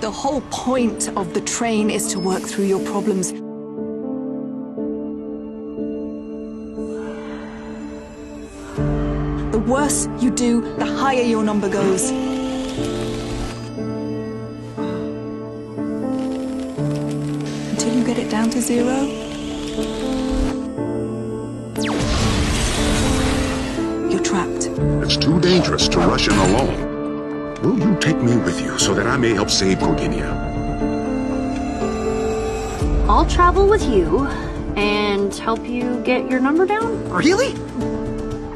The whole point of the train is to work through your problems. The worse you do, the higher your number goes. Until you get it down to 0. You're trapped. It's too dangerous to rush in alone. Will you take me with you so that I may help save Gorginia? I'll travel with you and help you get your number down. Really?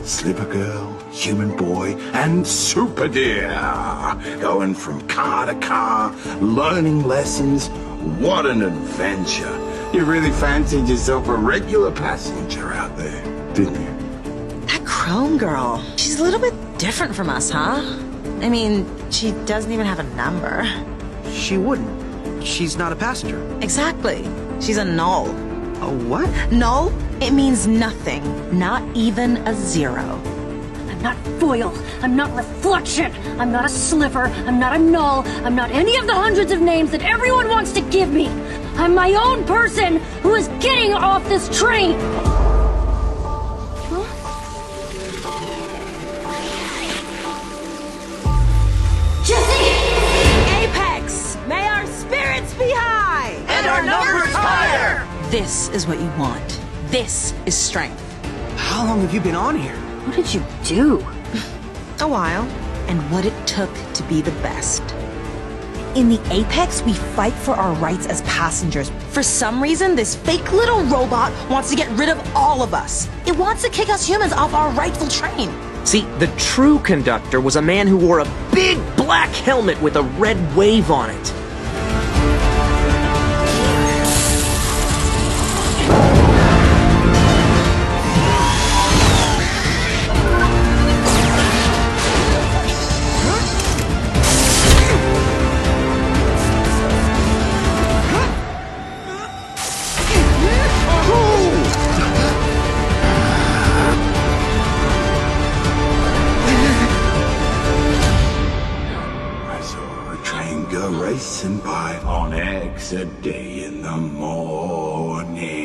Slipper Girl, Human Boy, and Super Deer. Going from car to car, learning lessons. What an adventure. You really fancied yourself a regular passenger out there, didn't you? That Chrome girl, she's a little bit different from us, huh? I mean, she doesn't even have a number. She wouldn't. She's not a passenger. Exactly. She's a null. A what? Null? It means nothing. Not even a 0. I'm not foil. I'm not reflection. I'm not a sliver. I'm not a null. I'm not any of the hundreds of names that everyone wants to give me. I'm my own person who is getting off this train. Apex! May our spirits be high! And our numbers higher! This is what you want. This is strength. How long have you been on here? What did you do? A while. And what it took to be the best. In the Apex, we fight for our rights as passengers. For some reason, this fake little robot wants to get rid of all of us. It wants to kick us humans off our rightful train. See, the true conductor was a man who wore a big black helmet with a red wave on it. Go racing by on exit day in the morning.